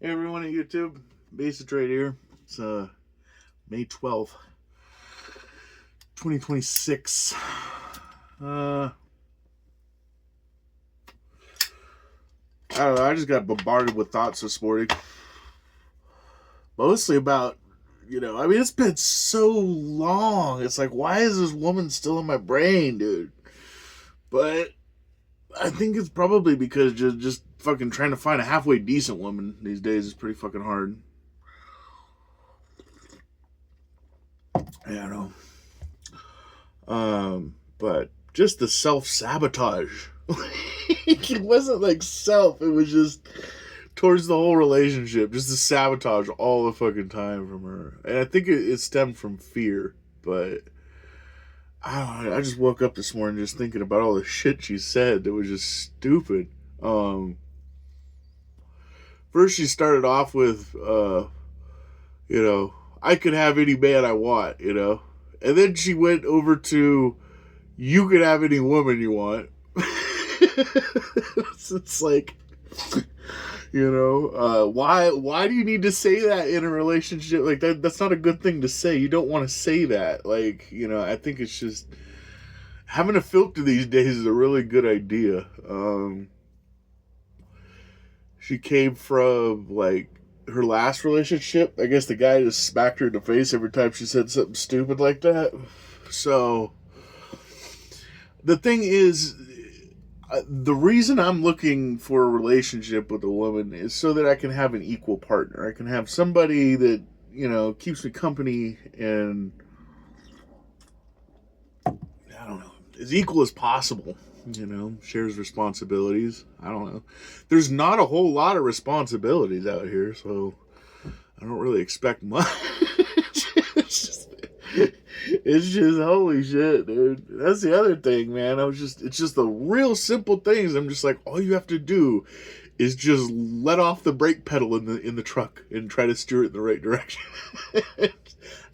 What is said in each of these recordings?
Hey everyone at YouTube, Basic Trade here. It's May 12th, 2026. I don't know, I just got bombarded with thoughts this morning. Mostly about, it's been so long. It's like, why is this woman still in my brain, dude? But I think it's probably because just fucking trying to find a halfway decent woman these days is pretty fucking hard. Yeah, I know. But just the self-sabotage. It wasn't like self, it was just towards the whole relationship. Just the sabotage all the fucking time from her. And I think it stemmed from fear, but I don't know. I just woke up this morning just thinking about all the shit she said that was just stupid. First she started off with, I could have any man I want. And then she went over to, you could have any woman you want. It's like, why do you need to say that in a relationship? Like, that's not a good thing to say. You don't want to say that. Like, I think it's just, having a filter these days is a really good idea. She came from, like, her last relationship. I guess the guy just smacked her in the face every time she said something stupid like that. So the thing is, the reason I'm looking for a relationship with a woman is so that I can have an equal partner. I can have somebody that, keeps me company and, I don't know, as equal as possible. Shares responsibilities. I don't know. There's not a whole lot of responsibilities out here, so I don't really expect much. It's just holy shit, dude. That's the other thing, man. It's just the real simple things. I'm just like, all you have to do is just let off the brake pedal in the truck and try to steer it in the right direction.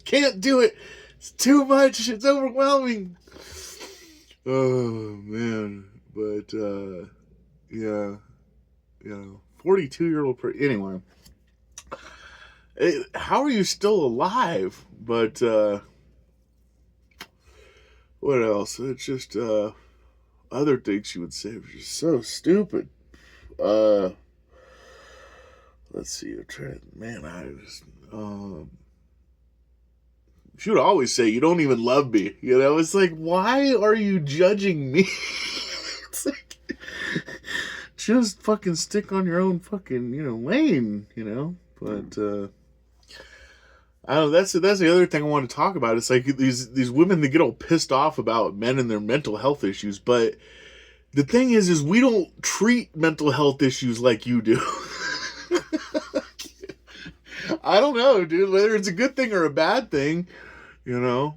Can't do it. It's too much. It's overwhelming. Oh man, but yeah, 42-year-old. Anyway, how are you still alive? But what else? It's just other things she would say was just so stupid. Let's see. I'm trying. Man, she would always say, "You don't even love me." It's like, why are you judging me? It's like, just fucking stick on your own fucking, lane, But I don't know. That's the other thing I want to talk about. It's like these women that get all pissed off about men and their mental health issues, but the thing is we don't treat mental health issues like you do. I don't know, dude. Whether it's a good thing or a bad thing, a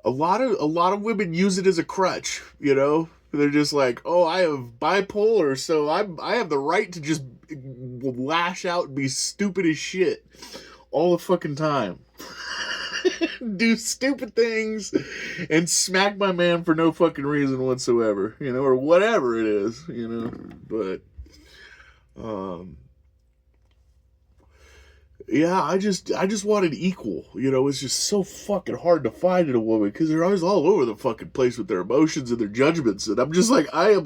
lot of women use it as a crutch. They're just like, oh, I have bipolar, so I have the right to just lash out and be stupid as shit all the fucking time. Do stupid things and smack my man for no fucking reason whatsoever, or whatever it is, but yeah, I just wanted equal. It's just so fucking hard to find in a woman because they're always all over the fucking place with their emotions and their judgments, and I'm just like, I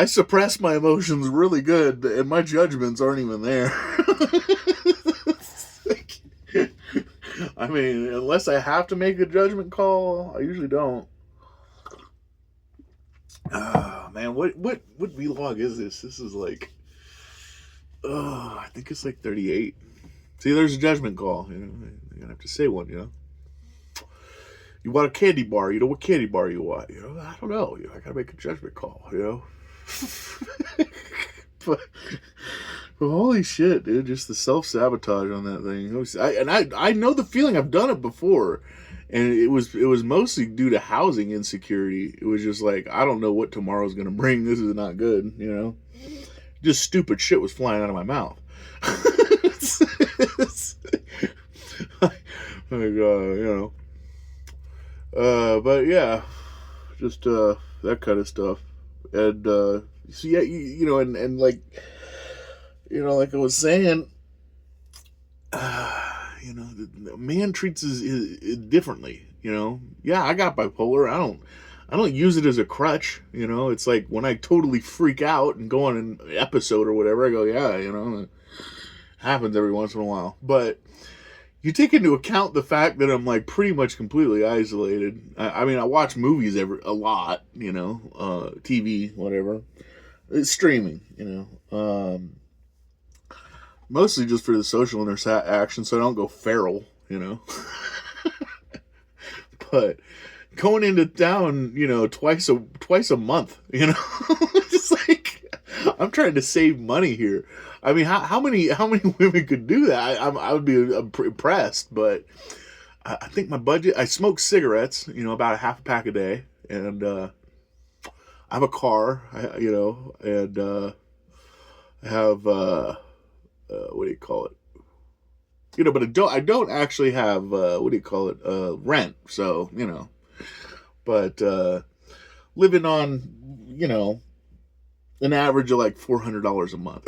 suppress my emotions really good, and my judgments aren't even there. I mean, unless I have to make a judgment call, I usually don't. Oh, man, what vlog is this? This is like, I think it's like 38. See, there's a judgment call. You're gonna have to say one. You want a candy bar? What candy bar you want? I don't know. I gotta make a judgment call. but, but holy shit, dude! Just the self-sabotage on that thing. I know the feeling. I've done it before, and it was mostly due to housing insecurity. It was just like, I don't know what tomorrow's gonna bring. This is not good. Just stupid shit was flying out of my mouth. Like, but yeah, just that kind of stuff. And So yeah, and like, like I was saying, the man treats his differently. Yeah, I got bipolar. I don't use it as a crutch. It's like when I totally freak out and go on an episode or whatever, I go, yeah, it happens every once in a while. But you take into account the fact that I'm like pretty much completely isolated. I mean, I watch movies a lot, TV, whatever. It's streaming, mostly just for the social interaction, so I don't go feral. But going into town, twice a month, just like I'm trying to save money here. I mean, how many women could do that? I would be impressed, but I think my budget. I smoke cigarettes, about a half a pack a day, and I have a car, and I have what do you call it? But I don't actually have what do you call it? Rent. So but living on an average of like $400 a month.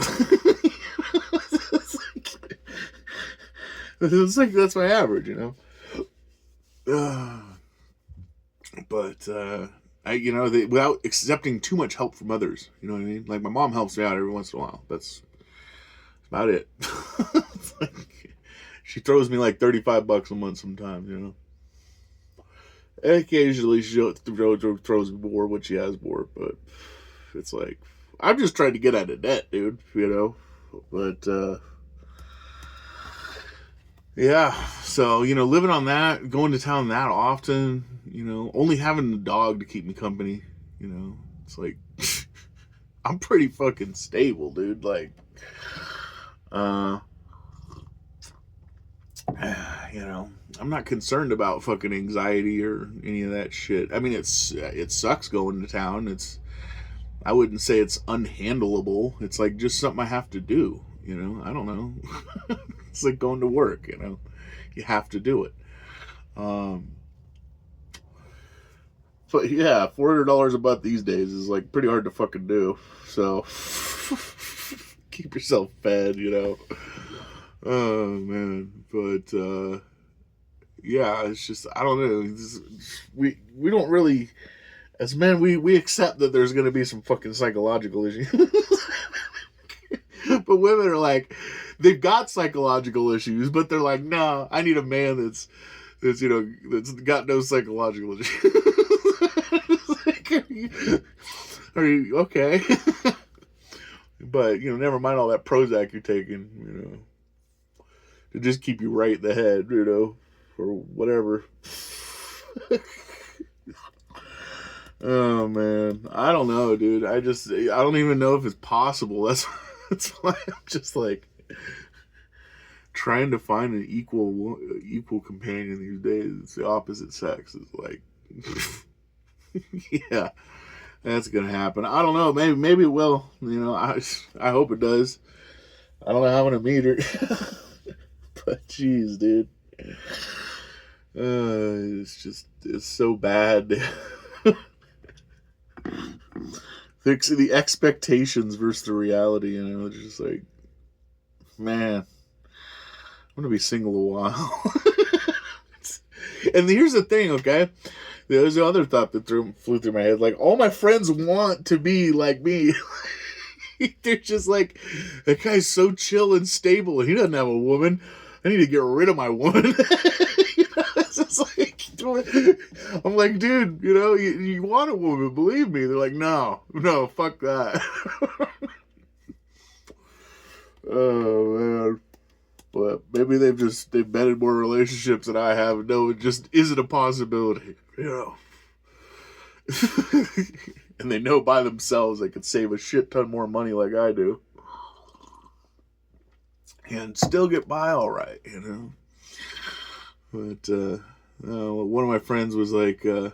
It's like that's my average, but without accepting too much help from others, you know what I mean? Like my mom helps me out every once in a while. That's about it. Like, she throws me like $35 a month sometimes, Occasionally she throws me more when she has more, but it's like I'm just trying to get out of debt, dude. But yeah. So living on that, going to town that often, only having the dog to keep me company, it's like I'm pretty fucking stable, dude. Like, I'm not concerned about fucking anxiety or any of that shit. I mean, it sucks going to town. I wouldn't say it's unhandleable. It's like just something I have to do. I don't know. It's like going to work. You have to do it. But yeah, $400 a month these days is like pretty hard to fucking do. So keep yourself fed. Oh man, but yeah, it's just I don't know. We don't really, as men, we accept that there's gonna be some fucking psychological issues, but women are like, they've got psychological issues, but they're like, no, I need a man that's that's got no psychological issues. Like, are you okay? But never mind all that Prozac you're taking, to just keep you right in the head, or whatever. Oh man, I don't know, dude. I don't even know if it's possible. That's why I'm just like trying to find an equal companion these days. It's the opposite sex. It's like, yeah, that's gonna happen. I don't know. Maybe it will. I hope it does. I don't know how I'm gonna meet her. But jeez, dude, it's so bad. Fixing the expectations versus the reality, it's just like, man, I'm gonna be single a while. And here's the thing, okay? There's the other thought that flew through my head. Like, all my friends want to be like me. They're just like, that guy's so chill and stable, and he doesn't have a woman. I need to get rid of my woman. It's just like, I'm like, dude, you want a woman, believe me. They're like, no, fuck that. Oh man. But maybe they've been in more relationships than I have. No, it just isn't a possibility, And they know by themselves they could save a shit ton more money like I do. And still get by all right, But one of my friends was like, I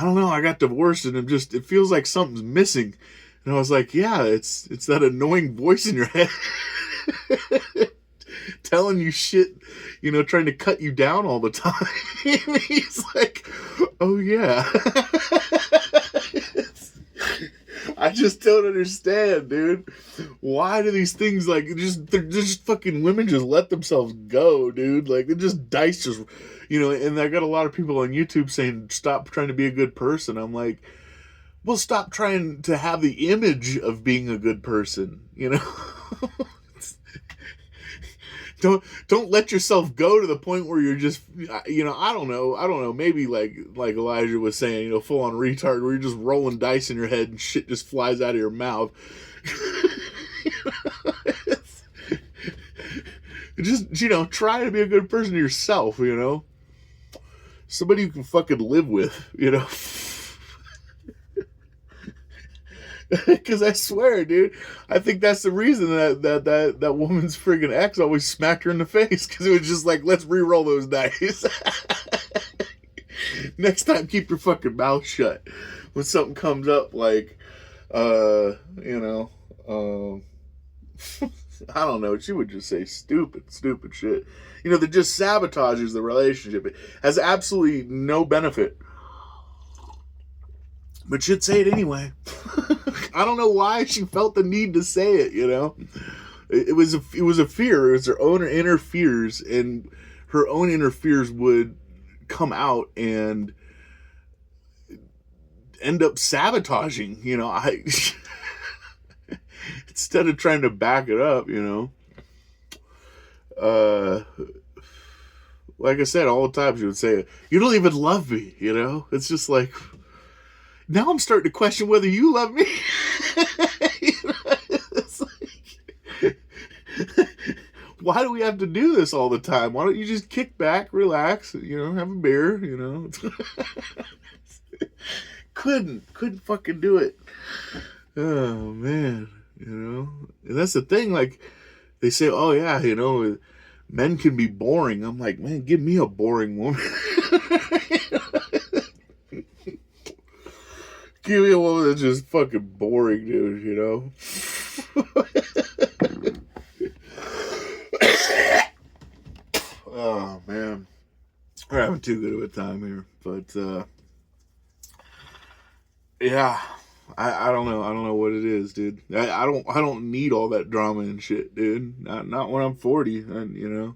don't know, I got divorced and it feels like something's missing. And I was like, yeah, it's that annoying voice in your head telling you shit, trying to cut you down all the time. He's like, oh yeah. I just don't understand, dude. Why do these things like they're just fucking women just let themselves go, dude? Like they just dice just, And I got a lot of people on YouTube saying stop trying to be a good person. I'm like, well, stop trying to have the image of being a good person, Don't let yourself go to the point where you're just, I don't know, maybe like Elijah was saying, full on retard, where you're just rolling dice in your head and shit just flies out of your mouth. Just, try to be a good person to yourself, somebody you can fucking live with, Because I swear, dude, I think that's the reason that woman's friggin' ex always smacked her in the face, because it was just like, let's re-roll those dice. Next time, keep your fucking mouth shut when something comes up like, I don't know. She would just say stupid shit. That just sabotages the relationship. It has absolutely no benefit. But she'd say it anyway. I don't know why she felt the need to say it, It was a fear. It was her own inner fears, and her own inner fears would come out and end up sabotaging, instead of trying to back it up, like I said, all the time she would say, you don't even love me, It's just like, now I'm starting to question whether you love me. It's like, why do we have to do this all the time? Why don't you just kick back, relax, have a beer, Couldn't fucking do it. Oh, man, And that's the thing, like, they say, oh, yeah, men can be boring. I'm like, man, give me a boring woman. Give me a woman that's just fucking boring, dude, Oh, man. We're having too good of a time here. But, yeah. I don't know. I don't know what it is, dude. I don't need all that drama and shit, dude. Not when I'm 40, and,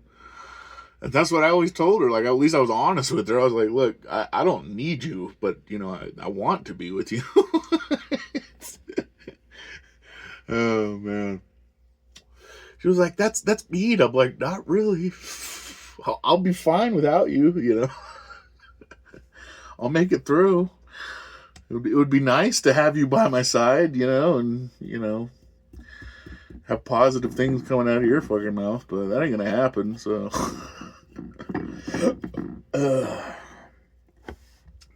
And that's what I always told her. Like, at least I was honest with her. I was like, look, I don't need you, but, I want to be with you. Oh, man. She was like, that's mean. I'm like, not really. I'll be fine without you, I'll make it through. It would be nice to have you by my side, and, have positive things coming out of your fucking mouth, but that ain't gonna happen, so.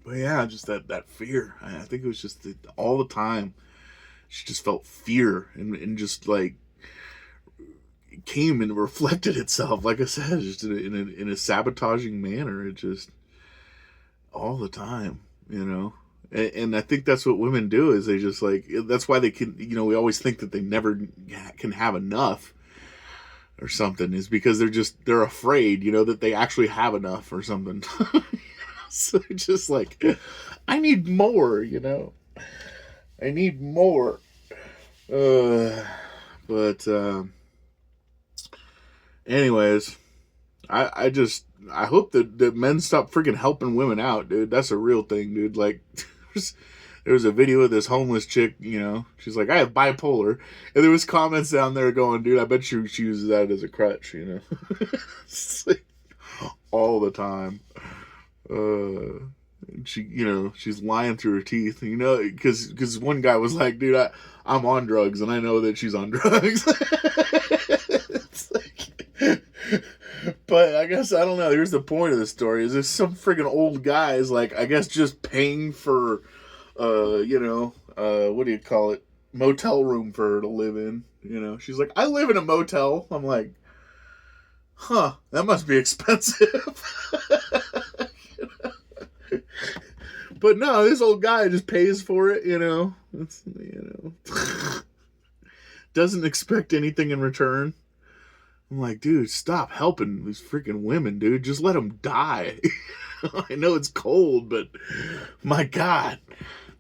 But yeah, just that fear. I think it was just all the time. She just felt fear and just like it came and reflected itself. Like I said, just in a sabotaging manner. It just all the time, And I think that's what women do. Is they just like that's why they can. We always think that they never can have enough. Or something, is because they're afraid, that they actually have enough or something. So they're just like, I need more, I need more. But anyways, I hope that men stop freaking helping women out, dude. That's a real thing, dude. Like, there was a video of this homeless chick, she's like, I have bipolar. And there was comments down there going, dude, I bet she uses that as a crutch, It's like, all the time. She's lying through her teeth, because one guy was like, dude, I'm on drugs, and I know that she's on drugs. It's like, but I guess, I don't know, here's the point of the story, is this some friggin' old guy is like, I guess just paying for, what do you call it, motel room for her to live in, she's like, I live in a motel. I'm like, huh, that must be expensive. But no, this old guy just pays for it, it's, doesn't expect anything in return. I'm like, dude, stop helping these freaking women, dude. Just let them die. I know it's cold, but my God,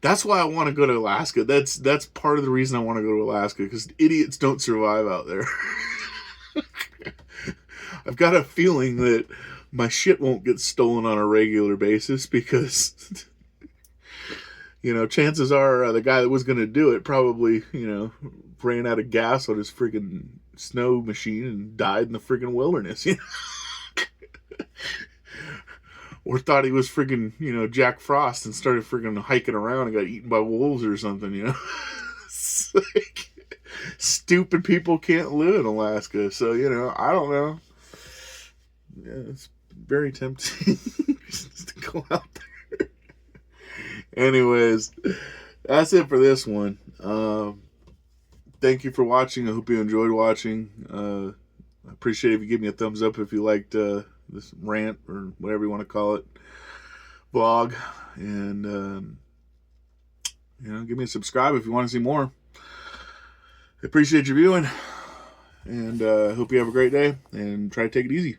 That's why I want to go to Alaska. That's part of the reason I want to go to Alaska, because idiots don't survive out there. I've got a feeling that my shit won't get stolen on a regular basis because, chances are the guy that was going to do it probably, ran out of gas on his friggin' snow machine and died in the friggin' wilderness. Or thought he was friggin', Jack Frost and started friggin' hiking around and got eaten by wolves or something. It's like, stupid people can't live in Alaska. So, I don't know. Yeah, it's very tempting just to go out there. Anyways, that's it for this one. Thank you for watching. I hope you enjoyed watching. I appreciate it if you give me a thumbs up if you liked this rant or whatever you want to call it, vlog. And, give me a subscribe if you want to see more. I appreciate you viewing. And hope you have a great day. And try to take it easy.